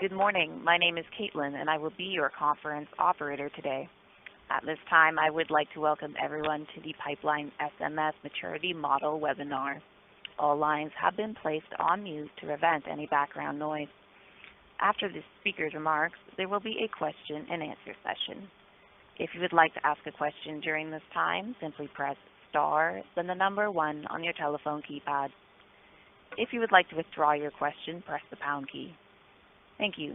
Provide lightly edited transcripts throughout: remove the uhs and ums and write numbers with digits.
Good morning. My name is Caitlin, and I will be your conference operator today. At this time, I would like to welcome everyone to the Pipeline SMS Maturity Model webinar. All lines have been placed on mute to prevent any background noise. After the speaker's remarks, there will be a question and answer session. If you would like to ask a question during this time, simply press star, then the number 1 on your telephone keypad. If you would like to withdraw your question, press the pound key. Thank you.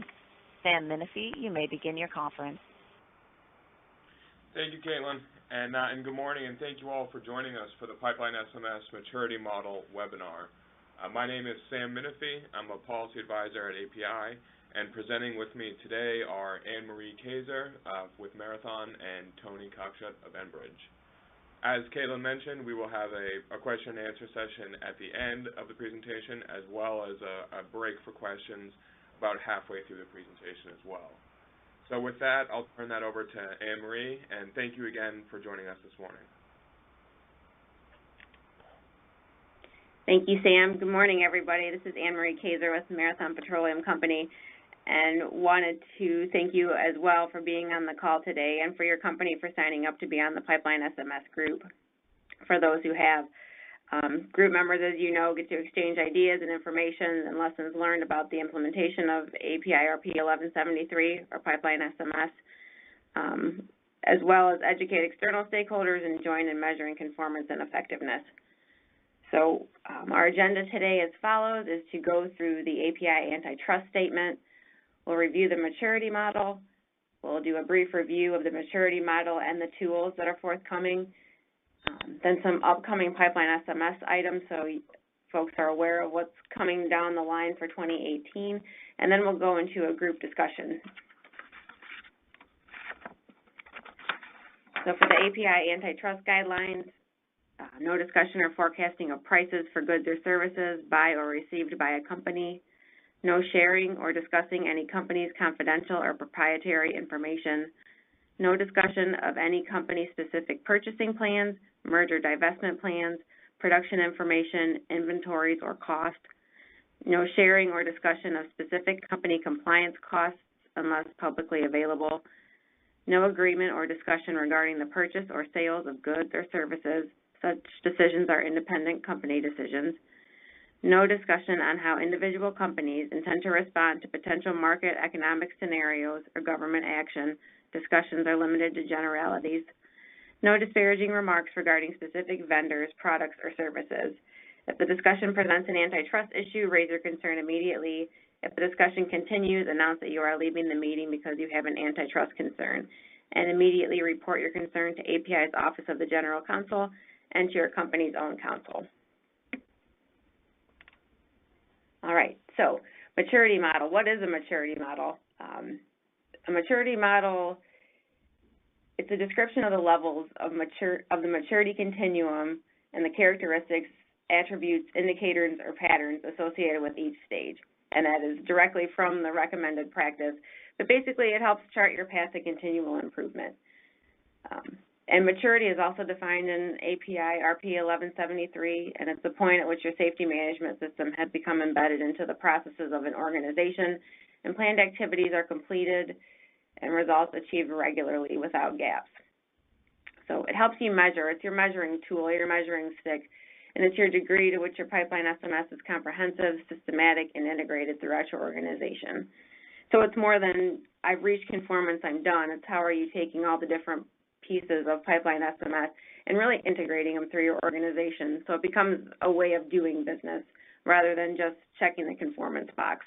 Sam Menifee, you may begin your conference. Thank you, Caitlin, and good morning, and thank you all for joining us for the Pipeline SMS Maturity Model webinar. My name is Sam Menifee. I'm a policy advisor at API, and presenting with me today are Anne-Marie Kaiser with Marathon and Tony Cockshut of Enbridge. As Caitlin mentioned, we will have a question and answer session at the end of the presentation, as well as a break for questions about halfway through the presentation as well. So with that, I'll turn that over to Anne-Marie, and thank you again for joining us this morning. Thank you, Sam. Good morning, everybody. This is Anne-Marie Kaiser with Marathon Petroleum Company, and wanted to thank you as well for being on the call today and for your company for signing up to be on the Pipeline SMS group. For those who have, group members, as you know, get to exchange ideas and information and lessons learned about the implementation of API RP 1173 or Pipeline SMS, as well as educate external stakeholders and join in measuring conformance and effectiveness. So our agenda today as follows is to go through the API antitrust statement. We'll review the maturity model. We'll do a brief review of the maturity model and the tools that are forthcoming. Then some upcoming Pipeline SMS items so folks are aware of what's coming down the line for 2018. And then we'll go into a group discussion. So for the API antitrust guidelines, no discussion or forecasting of prices for goods or services by or received by a company. No sharing or discussing any company's confidential or proprietary information. No discussion of any company-specific purchasing plans, merger divestment plans, production information, inventories, or cost. No sharing or discussion of specific company compliance costs unless publicly available. No agreement or discussion regarding the purchase or sales of goods or services. Such decisions are independent company decisions. No discussion on how individual companies intend to respond to potential market economic scenarios or government action. Discussions are limited to generalities. No disparaging remarks regarding specific vendors, products, or services. If the discussion presents an antitrust issue, raise your concern immediately. If the discussion continues, announce that you are leaving the meeting because you have an antitrust concern, and immediately report your concern to API's Office of the General Counsel and to your company's own counsel. All right, so maturity model. What is a maturity model? A maturity model, it's a description of the levels of the maturity continuum and the characteristics, attributes, indicators, or patterns associated with each stage. And that is directly from the recommended practice. But basically, it helps chart your path to continual improvement. And maturity is also defined in API RP 1173, and it's the point at which your safety management system has become embedded into the processes of an organization, and planned activities are completed and results achieved regularly without gaps. So it helps you measure. It's your measuring tool, your measuring stick, and it's your degree to which your Pipeline SMS is comprehensive, systematic, and integrated throughout your organization. So it's more than I've reached conformance, I'm done. It's how are you taking all the different pieces of Pipeline SMS and really integrating them through your organization so it becomes a way of doing business rather than just checking the conformance box.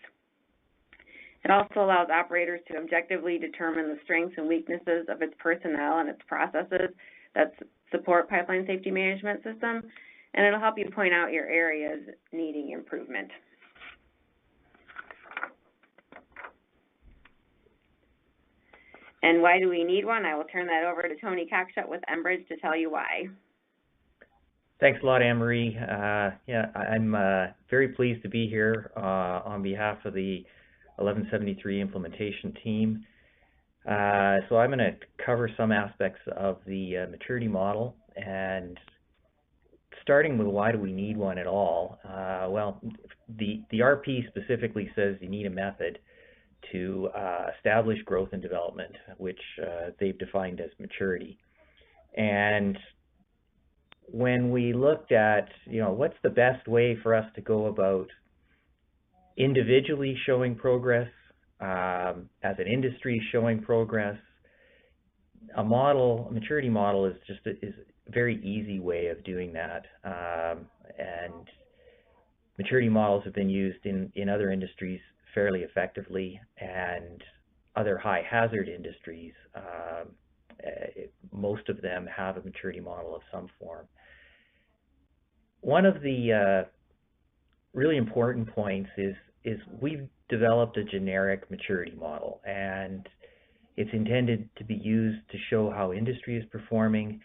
It also allows operators to objectively determine the strengths and weaknesses of its personnel and its processes that support pipeline safety management system, and it'll help you point out your areas needing improvement. And why do we need one? I will turn that over to Tony Cockshut with Enbridge to tell you why. Thanks a lot, Anne-Marie. I'm very pleased to be here on behalf of the 1173 implementation team. So I'm going to cover some aspects of the maturity model, and starting with why do we need one at all? Well, the RP specifically says you need a method to establish growth and development, which they've defined as maturity. And when we looked at, what's the best way for us to go about individually showing progress, as an industry showing progress, a maturity model is a very easy way of doing that. And maturity models have been used in other industries fairly effectively, and other high hazard industries, most of them have a maturity model of some form. One of the really important points is we've developed a generic maturity model, and it's intended to be used to show how industry is performing.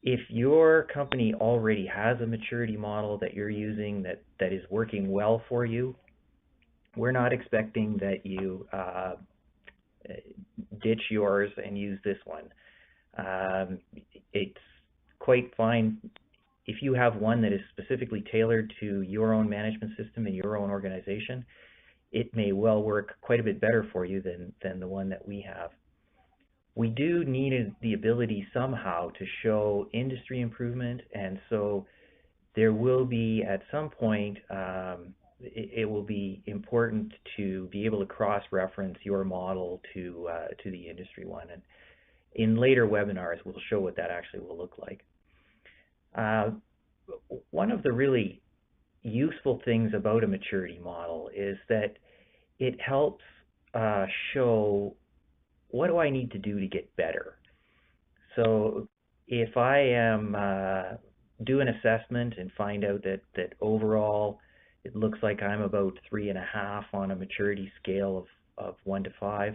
If your company already has a maturity model that you're using that is working well for you, we're not expecting that you ditch yours and use this one. It's quite fine if you have one that is specifically tailored to your own management system and your own organization. It may well work quite a bit better for you than the one that we have. We do need the ability somehow to show industry improvement, and so there will be, at some point, it will be important to be able to cross-reference your model to the industry one. And in later webinars, we'll show what that actually will look like. One of the really useful things about a maturity model is that it helps show, what do I need to do to get better? So if I am do an assessment and find out that overall it looks like I'm about 3.5 on a maturity scale of 1 to 5,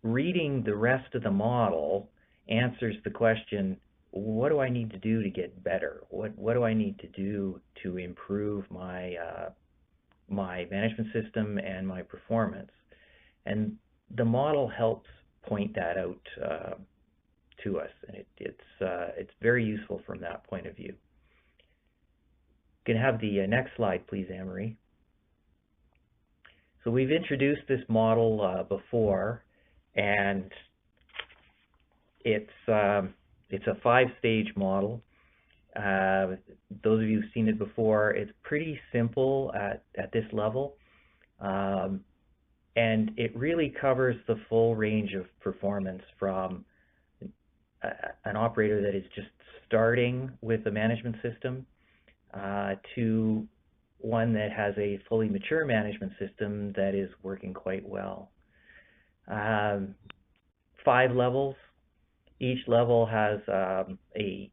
reading the rest of the model answers the question, what do I need to do to get better? What do I need to do to improve my my management system and my performance? And the model helps point that out to us, and it's very useful from that point of view. You can have the next slide, please, Anne-Marie. So we've introduced this model before, and it's a 5-stage model. Those of you who've seen it before, it's pretty simple at this level. And it really covers the full range of performance, from an operator that is just starting with a management system to one that has a fully mature management system that is working quite well. 5 levels. Each level has a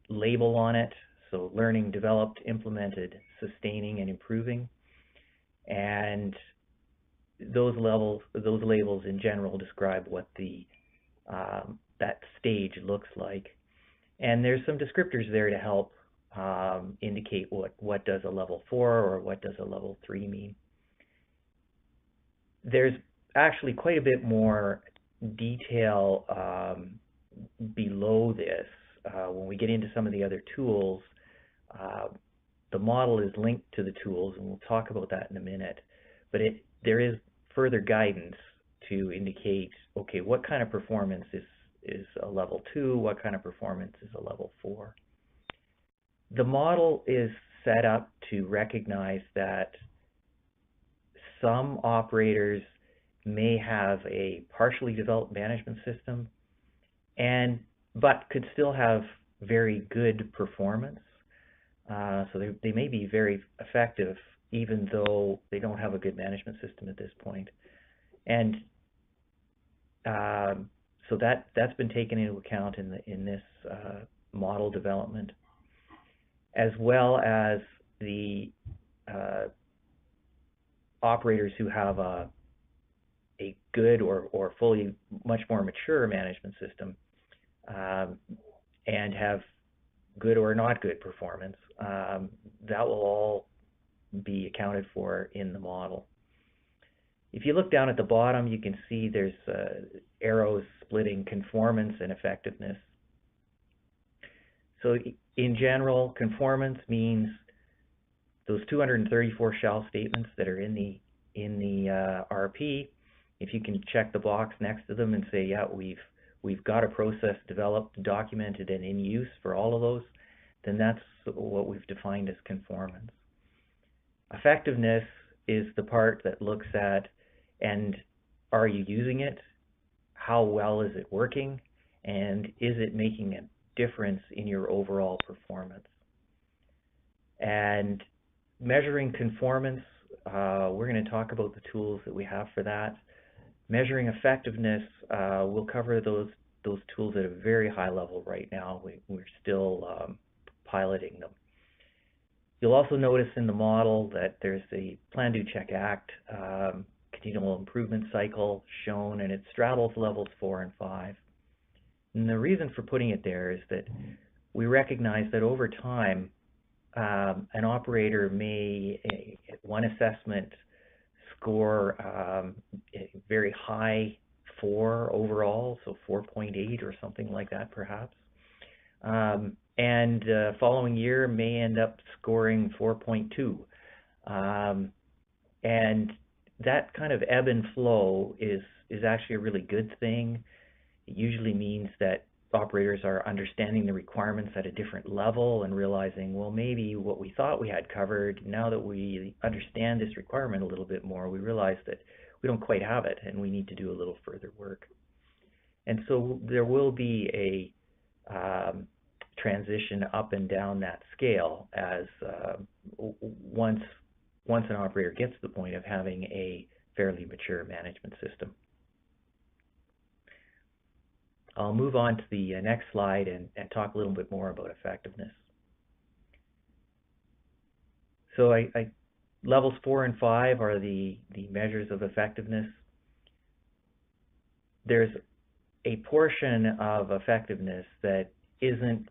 label on it, so learning, developed, implemented, sustaining, and improving. And those labels in general describe what that stage looks like. And there's some descriptors there to help indicate what does a level 4 or what does a level 3 mean. There's actually quite a bit more detail below this. When we get into some of the other tools, the model is linked to the tools, and we'll talk about that in a minute. But there is further guidance to indicate, okay, what kind of performance is a level 2, what kind of performance is a level 4. The model is set up to recognize that some operators may have a partially developed management system, but could still have very good performance. So they may be very effective even though they don't have a good management system at this point. And so that's been taken into account in this model development, as well as the operators who have a good or fully much more mature management system and have good or not good performance. That will all be accounted for in the model. If you look down at the bottom, you can see there's arrows splitting conformance and effectiveness. So in general, conformance means those 234 shall statements that are in the in the RP, if you can check the box next to them and say, yeah, we've got a process developed, documented, and in use for all of those, then that's what we've defined as conformance. Effectiveness is the part that looks at, and are you using it? How well is it working? And is it making a difference in your overall performance? And measuring conformance, we're going to talk about the tools that we have for that. Measuring effectiveness, we'll cover those tools at a very high level right now. We're still piloting them. You'll also notice in the model that there's a Plan, Do, Check, Act continual improvement cycle shown, and it straddles levels 4 and 5. And the reason for putting it there is that we recognize that over time, an operator may, one assessment, score a very high 4 overall, so 4.8 or something like that perhaps. And following year may end up scoring 4.2. And that kind of ebb and flow is actually a really good thing. It usually means that operators are understanding the requirements at a different level and realizing, well, maybe what we thought we had covered, now that we understand this requirement a little bit more, we realize that we don't quite have it and we need to do a little further work. And so there will be a transition up and down that scale as once an operator gets to the point of having a fairly mature management system. I'll move on to the next slide and talk a little bit more about effectiveness. So levels 4 and 5 are the measures of effectiveness. There's a portion of effectiveness that isn't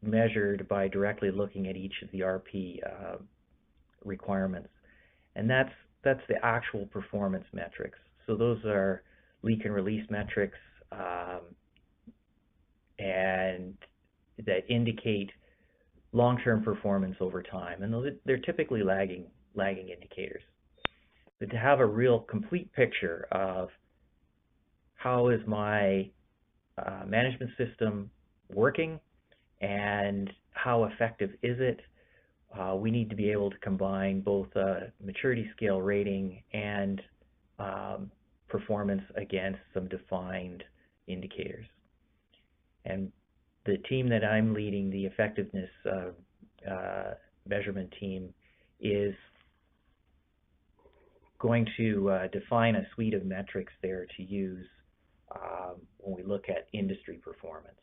measured by directly looking at each of the RP requirements, and that's the actual performance metrics. So those are leak and release metrics, and that indicate long-term performance over time, and they're typically lagging indicators. But to have a real complete picture of how is my management system working and how effective is it, we need to be able to combine both a maturity scale rating and performance against some defined indicators. And the team that I'm leading, the effectiveness measurement team, is going to define a suite of metrics there to use when we look at industry performance.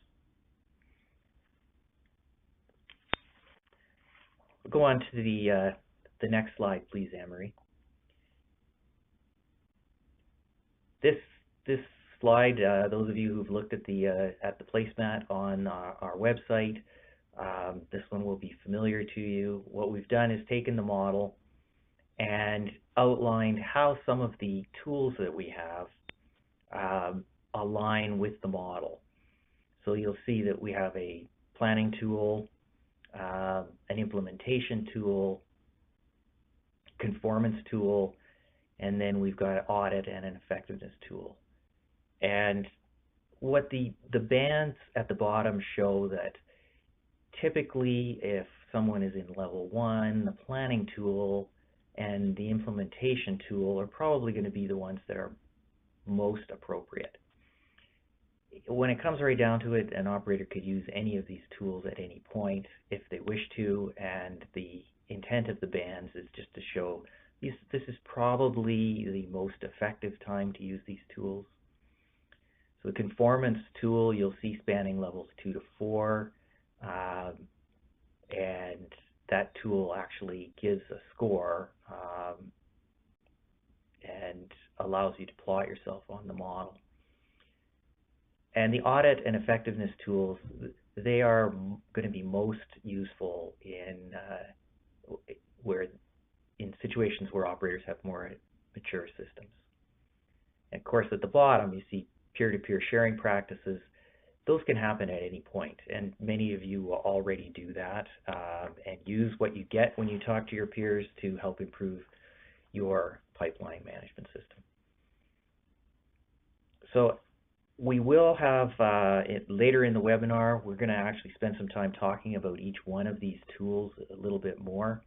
We'll go on to the next slide, please, Anne-Marie. This slide, those of you who've looked at the placemat on our website, this one will be familiar to you. What we've done is taken the model and outlined how some of the tools that we have align with the model. So you'll see that we have a planning tool, an implementation tool, conformance tool, and then we've got an audit and an effectiveness tool. And what the bands at the bottom show that typically if someone is in level 1, the planning tool and the implementation tool are probably going to be the ones that are most appropriate. When it comes right down to it, an operator could use any of these tools at any point if they wish to, and the intent of the bands is just to show this is probably the most effective time to use these tools. So the conformance tool you'll see spanning levels 2 to 4, and that tool actually gives a score and allows you to plot yourself on the model. And the audit and effectiveness tools, they are going to be most useful in situations where operators have more mature systems. And of course, at the bottom, you see peer-to-peer sharing practices. Those can happen at any point, and many of you will already do that and use what you get when you talk to your peers to help improve your pipeline management system. So we will have, later in the webinar, we're going to actually spend some time talking about each one of these tools a little bit more.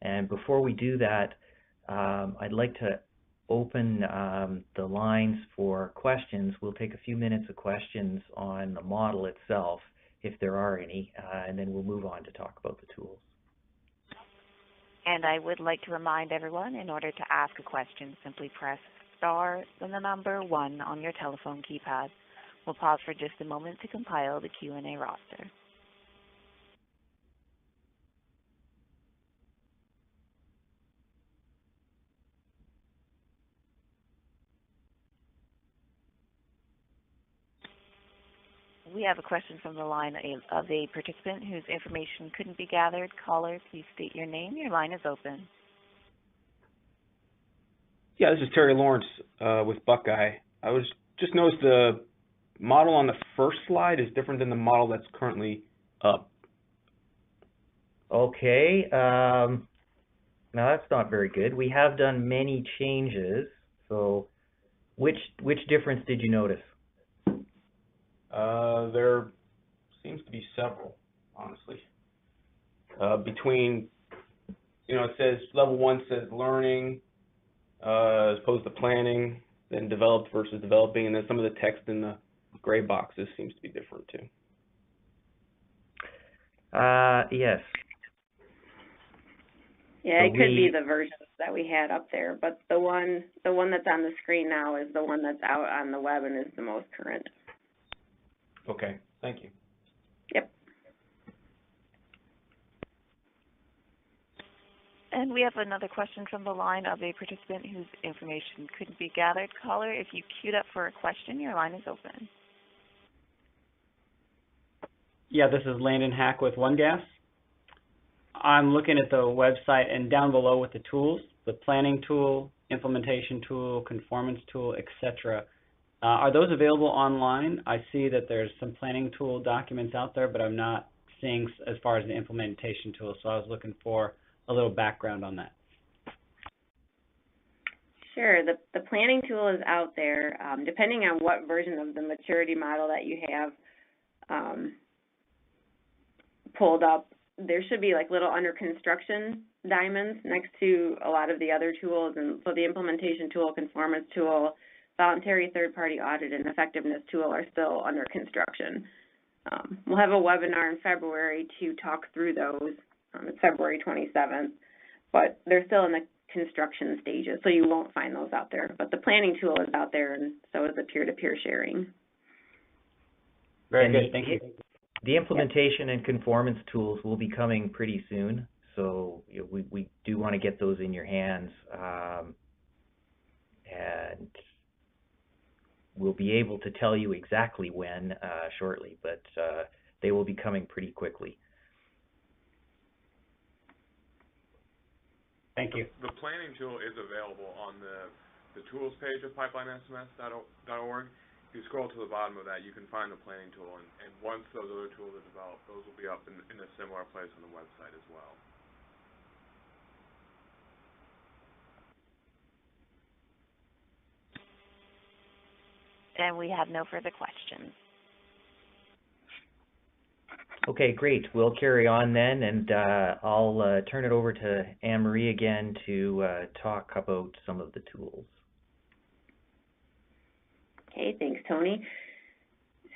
And before we do that, I'd like to open the lines for questions. We'll take a few minutes of questions on the model itself, if there are any, and then we'll move on to talk about the tools. And I would like to remind everyone, in order to ask a question, simply press star, then the number 1 on your telephone keypad. We'll pause for just a moment to compile the Q&A roster. We have a question from the line of a participant whose information couldn't be gathered. Caller, please state your name. Your line is open. Yeah, this is Terry Lawrence with Buckeye. I was just noticed the model on the first slide is different than the model that's currently up. Okay, now that's not very good. We have done many changes, so which difference did you notice? There seems to be several, honestly. Between, it says level 1 says learning, as opposed to planning, then developed versus developing, and then some of the text in the gray boxes seems to be different too. Yes. Yeah, So it could be the versions that we had up there, but the one that's on the screen now is the one that's out on the web and is the most current. Okay, thank you. Yep. And we have another question from the line of a participant whose information couldn't be gathered. Caller, if you queued up for a question, your line is open. Yeah, this is Landon Hack with OneGas. I'm looking at the website, and down below with the tools, the planning tool, implementation tool, conformance tool, etc. Are those available online? I see that there's some planning tool documents out there, but I'm not seeing as far as the implementation tool, so I was looking for a little background on that. Sure. The planning tool is out there. Depending on what version of the maturity model that you have pulled up, there should be like little under construction diamonds next to a lot of the other tools. And so the implementation tool, conformance tool, voluntary third-party audit, and effectiveness tool are still under construction. We'll have a webinar in February to talk through those. It's February 27th, but they're still in the construction stages, so you won't find those out there. But the planning tool is out there, and so is the peer-to-peer sharing. Very good, thank you. The implementation and conformance tools will be coming pretty soon, so we do want to get those in your hands, and we'll be able to tell you exactly when shortly, but they will be coming pretty quickly. Thank you. The planning tool is available on the tools page of pipelinessms.org. If you scroll to the bottom of that, you can find the planning tool, and once those other tools are developed, those will be up in a similar place on the website as well. And we have no further questions. Okay, great. We'll carry on then, and I'll turn it over to Anne-Marie again to talk about some of the tools. Okay, thanks, Tony.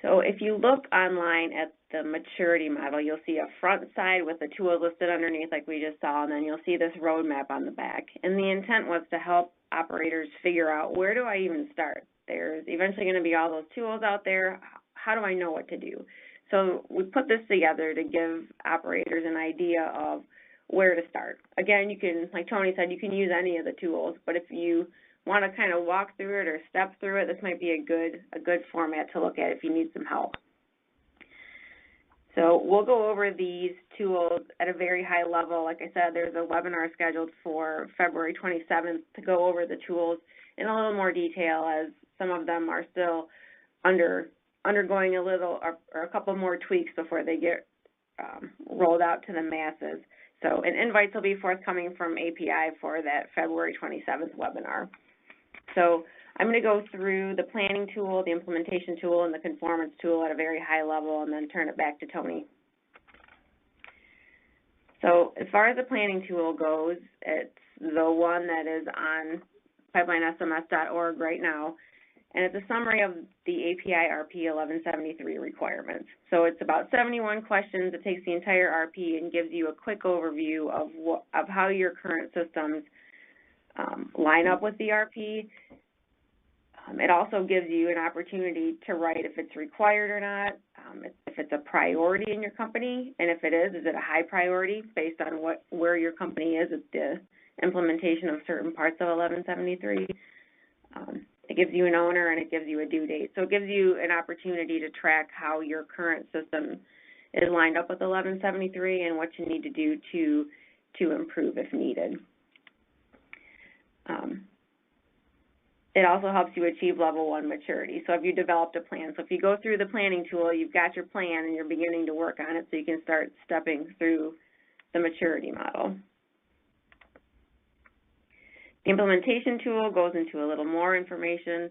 So if you look online at the maturity model, you'll see a front side with the tools listed underneath like we just saw, and then you'll see this roadmap on the back. And the intent was to help operators figure out, where do I even start? There's eventually going to be all those tools out there. How do I know what to do? So we put this together to give operators an idea of where to start. Again, you can, like Tony said, you can use any of the tools, but if you want to kind of walk through it or step through it, this might be a good format to look at if you need some help. So we'll go over these tools at a very high level. Like I said, there's a webinar scheduled for February 27th to go over the tools in a little more detail, as some of them are still undergoing a little or a couple more tweaks before they get rolled out to the masses. So, and invites will be forthcoming from API for that February 27th webinar. So, I'm going to go through the planning tool, the implementation tool, and the conformance tool at a very high level, and then turn it back to Tony. So, as far as the planning tool goes, it's the one that is on pipelinesms.org right now, and it's a summary of the API RP 1173 requirements. So it's about 71 questions. It takes the entire RP and gives you a quick overview of how your current systems line up with the RP. It also gives you an opportunity to write if it's required or not, if it's a priority in your company, and if it is it a high priority based on where your company is at the implementation of certain parts of 1173. It gives you an owner and it gives you a due date. So it gives you an opportunity to track how your current system is lined up with 1173 and what you need to do to improve if needed. It also helps you achieve level 1 maturity. So if you developed a plan, so if you go through the planning tool, you've got your plan and you're beginning to work on it so you can start stepping through the maturity model. The implementation tool goes into a little more information.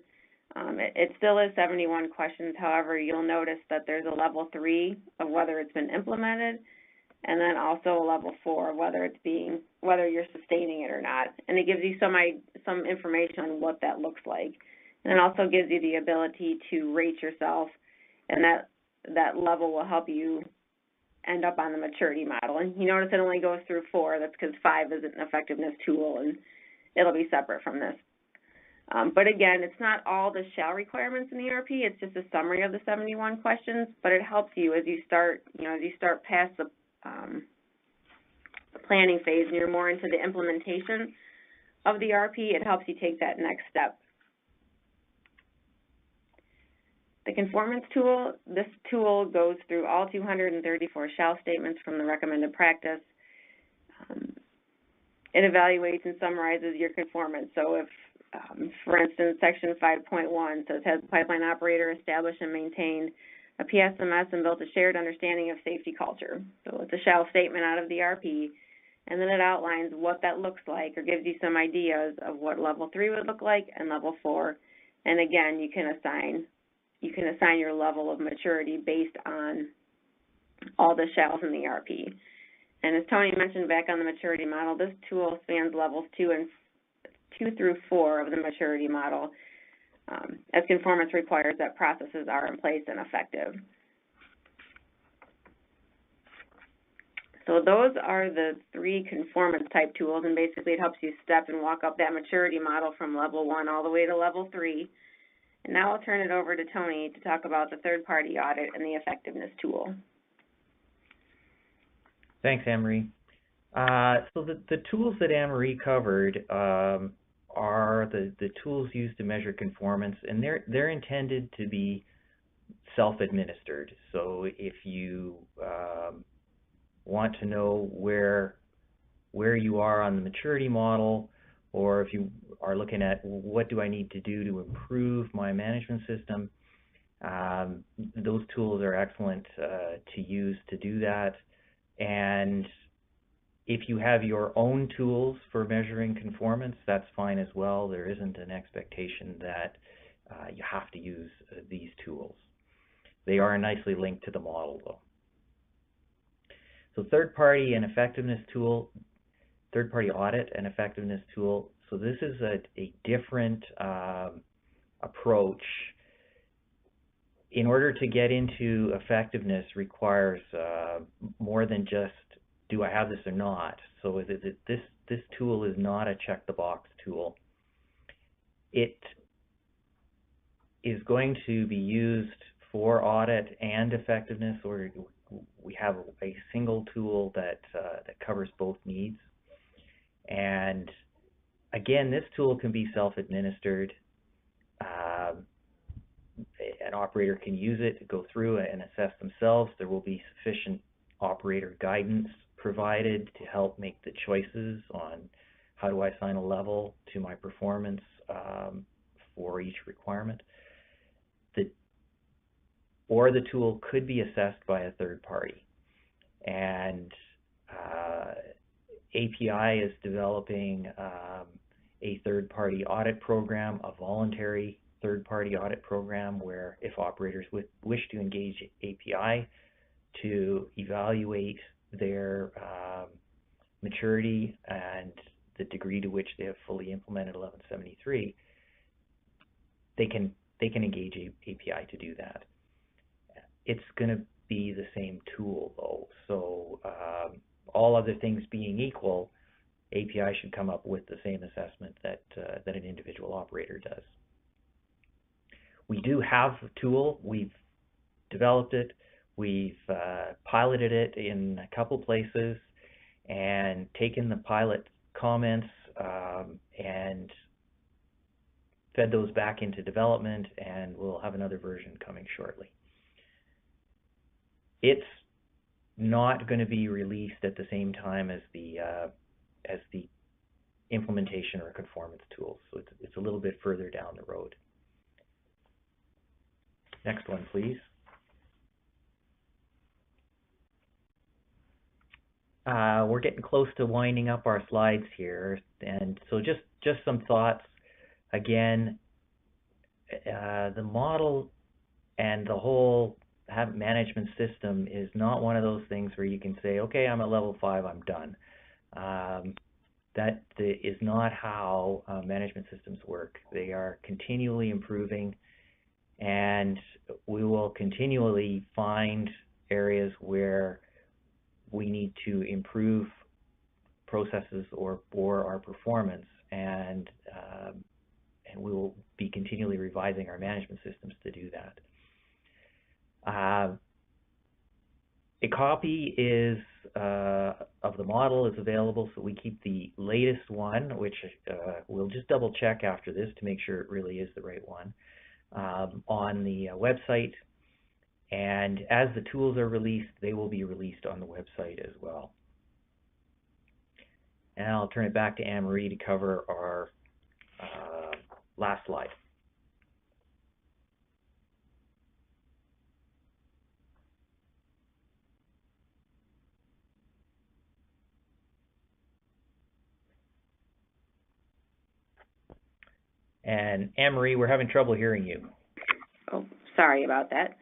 It still is 71 questions. However, you'll notice that there's a level 3 of whether it's been implemented, and then also a level 4 of whether you're sustaining it or not. And it gives you some information on what that looks like. And it also gives you the ability to rate yourself, and that level will help you end up on the maturity model. And you notice it only goes through 4. That's because 5 is an effectiveness tool, and it'll be separate from this. But again, it's not all the shall requirements in the ERP. It's just a summary of the 71 questions. But it helps you as you start past the planning phase and you're more into the implementation of the ERP. It helps you take that next step. The conformance tool, this tool goes through all 234 shall statements from the recommended practice. It evaluates and summarizes your conformance. So if, for instance, section 5.1 says, has the pipeline operator established and maintained a PSMS and built a shared understanding of safety culture. So it's a shall statement out of the RP, and then it outlines what that looks like or gives you some ideas of what level 3 would look like and level 4. And again, you can assign your level of maturity based on all the shalls in the RP. And as Tony mentioned back on the maturity model, this tool spans levels 2 through 4 of the maturity model, as conformance requires that processes are in place and effective. So those are the 3 conformance type tools, and basically it helps you step and walk up that maturity model from level 1 all the way to level 3. And now I'll turn it over to Tony to talk about the third-party audit and the effectiveness tool. Thanks, Anne-Marie. So the tools that Anne-Marie covered are the tools used to measure conformance, and they're intended to be self-administered. So if you want to know where you are on the maturity model, or if you are looking at what do I need to do to improve my management system, those tools are excellent to use to do that. And if you have your own tools for measuring conformance, that's fine as well. There isn't an expectation that you have to use these tools. They are nicely linked to the model, though. So third-party and effectiveness tool, third-party audit and effectiveness tool. So this is a different approach. In order to get into effectiveness requires more than just do I have this or not. So this tool is not a check-the-box tool. It is going to be used for audit and effectiveness, or we have a single tool that covers both needs. And again, this tool can be self-administered. An operator can use it, go through and assess themselves. There will be sufficient operator guidance provided to help make the choices on how do I assign a level to my performance for each requirement. Or the tool could be assessed by a third party. and API is developing a third-party audit program, a voluntary third-party audit program, where if operators wish to engage API to evaluate their maturity and the degree to which they have fully implemented 1173, they can engage API to do that. It's going to be the same tool though, so all other things being equal, API should come up with the same assessment that an individual operator does. We do have a tool. We've developed it. We've piloted it in a couple places and taken the pilot comments and fed those back into development, and we'll have another version coming shortly. It's not going to be released at the same time as the implementation or conformance tools, so it's a little bit further down the road. Next one, please. We're getting close to winding up our slides here, and so just some thoughts. Again, the model and the whole management system is not one of those things where you can say, okay, I'm at level 5, I'm done. That is not how management systems work. They are continually improving, and we will continually find areas where we need to improve processes or our performance, and we will be continually revising our management systems to do that. A copy of the model is available, so we keep the latest one, which we'll just double check after this to make sure it really is the right one, on the website. And as the tools are released, they will be released on the website as well. And I'll turn it back to Anne-Marie to cover our last slide. And Anne-Marie, we're having trouble hearing you. Oh, sorry about that.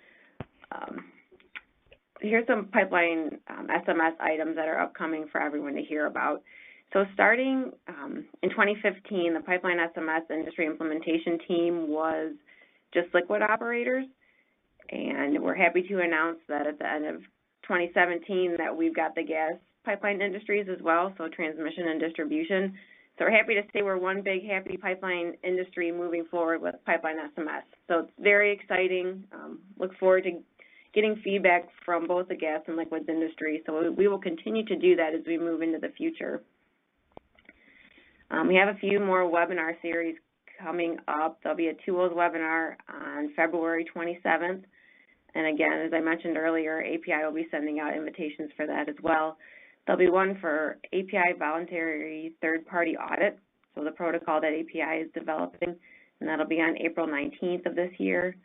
Here's some pipeline SMS items that are upcoming for everyone to hear about. So starting in 2015, the pipeline SMS industry implementation team was just liquid operators, and we're happy to announce that at the end of 2017 that we've got the gas pipeline industries as well, so transmission and distribution. So we're happy to say we're one big happy pipeline industry moving forward with pipeline SMS. So it's very exciting. Look forward to getting feedback from both the gas and liquids industry. So we will continue to do that as we move into the future. We have a few more webinar series coming up. There'll be a tools webinar on February 27th. And again, as I mentioned earlier, API will be sending out invitations for that as well. There'll be one for API voluntary third-party audit, so the protocol that API is developing, and that'll be on April 19th of this year.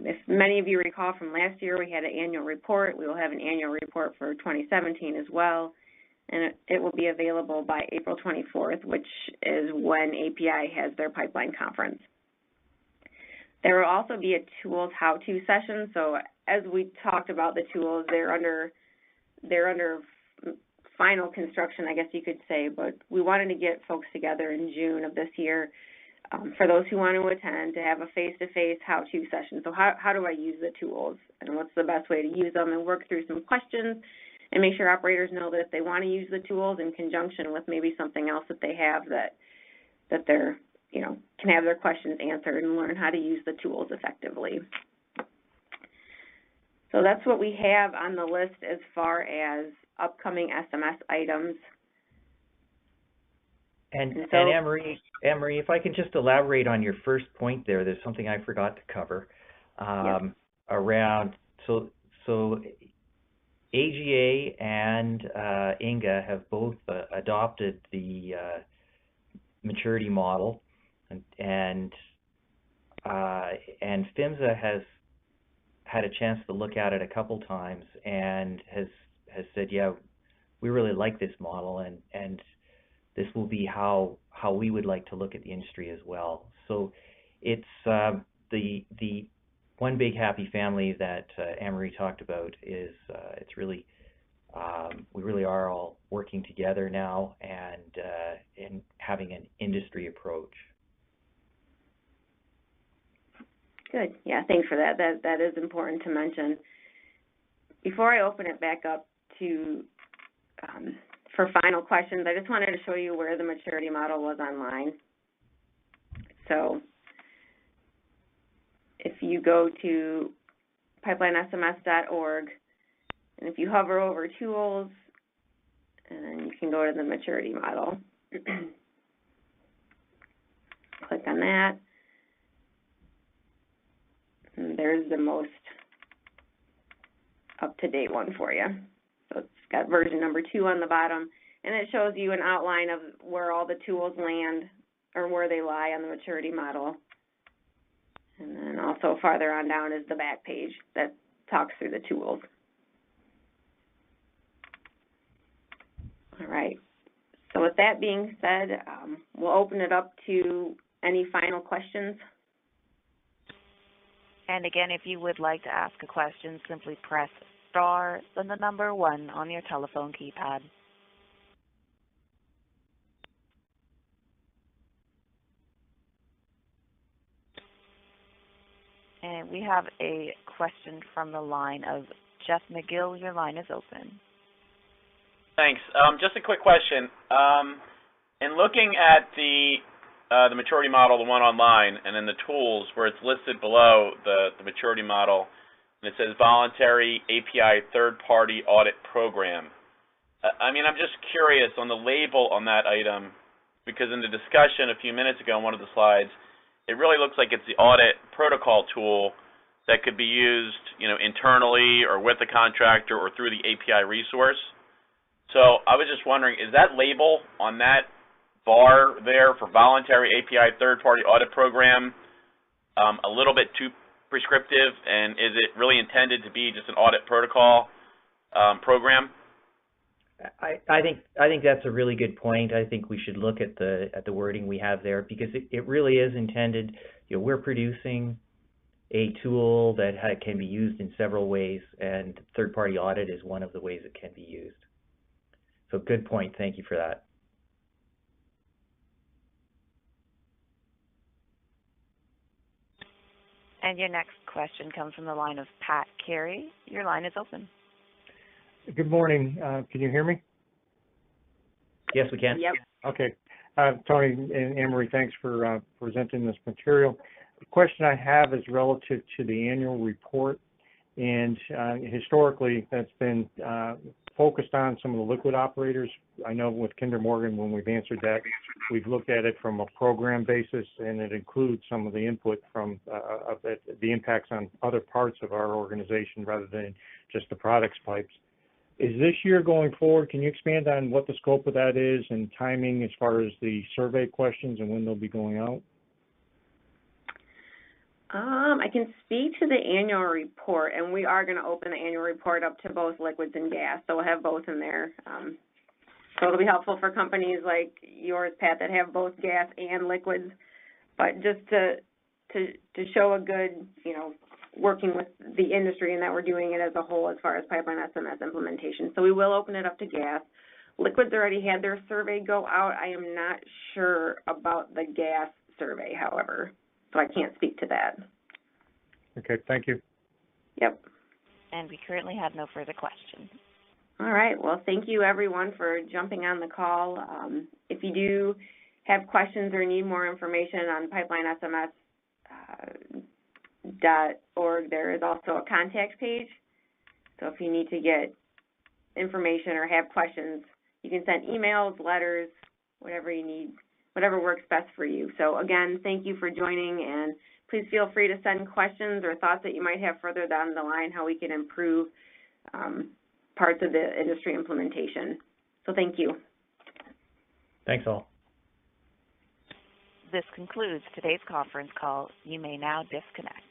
If many of you recall from last year, we had an annual report. We will have an annual report for 2017 as well, and it will be available by April 24th, which is when API has their pipeline conference. There will also be a tools how-to session. So as we talked about the tools, they're under final construction, I guess you could say, but we wanted to get folks together in June of this year for those who want to attend to have a face-to-face how-to session. So how do I use the tools, and what's the best way to use them, and work through some questions and make sure operators know that if they want to use the tools in conjunction with maybe something else that they have that they're, can have their questions answered and learn how to use the tools effectively. So that's what we have on the list as far as upcoming SMS items. And Anne-Marie, if I can just elaborate on your first point there, there's something I forgot to cover around, so AGA and INGA have both adopted the maturity model, and PHMSA has had a chance to look at it a couple times and has said, yeah, we really like this model, and this will be how we would like to look at the industry as well. So it's the one big happy family that Anne-Marie talked about is it's really we really are all working together now and having an industry approach. Good. Yeah, thanks for that. That is important to mention. Before I open it back up to for final questions, I just wanted to show you where the maturity model was online. So if you go to pipelinesms.org, and if you hover over tools, and then you can go to the maturity model. Click on that. And there's the most up-to-date one for you. So it's got version number 2 on the bottom, and it shows you an outline of where all the tools land or where they lie on the maturity model. And then also farther on down is the back page that talks through the tools. All right. So with that being said, we'll open it up to any final questions. And again, if you would like to ask a question, simply press star, then the number 1 on your telephone keypad. And we have a question from the line of Jeff McGill. Your line is open. Thanks. Just a quick question. In looking at the maturity model, the one online, and then the tools where it's listed below the maturity model, and it says Voluntary API Third-Party Audit Program. I'm just curious on the label on that item, because in the discussion a few minutes ago on one of the slides, it really looks like it's the audit protocol tool that could be used, internally or with the contractor or through the API resource. So I was just wondering, is that label on that bar there for Voluntary API Third-Party Audit Program a little bit too prescriptive, and is it really intended to be just an audit protocol program? I think that's a really good point. I think we should look at the wording we have there, because it really is intended. We're producing a tool that can be used in several ways, and third-party audit is one of the ways it can be used. So good point. Thank you for that. And your next question comes from the line of Pat Carey. Your line is open. Good morning. Can you hear me? Yes, we can. Yep. Okay. Tony and Anne-Marie, thanks for presenting this material. The question I have is relative to the annual report, and historically that's been focused on some of the liquid operators. I know with Kinder Morgan, when we've answered that, we've looked at it from a program basis, and it includes some of the input from the impacts on other parts of our organization rather than just the products pipes. Is this year going forward, can you expand on what the scope of that is and timing as far as the survey questions and when they'll be going out? I can speak to the annual report, and we are going to open the annual report up to both liquids and gas, so we'll have both in there. So it'll be helpful for companies like yours, Pat, that have both gas and liquids. But just to show a good, working with the industry and that we're doing it as a whole as far as pipeline SMS implementation. So we will open it up to gas. Liquids already had their survey go out. I am not sure about the gas survey, however, so I can't speak to that. Okay, thank you. Yep. And we currently have no further questions. All right. Well, thank you, everyone, for jumping on the call. If you do have questions or need more information on pipelinesms.org, there is also a contact page. So if you need to get information or have questions, you can send emails, letters, whatever you need, whatever works best for you. So again, thank you for joining, and please feel free to send questions or thoughts that you might have further down the line, how we can improve parts of the industry implementation. So thank you. Thanks all. This concludes today's conference call. You may now disconnect.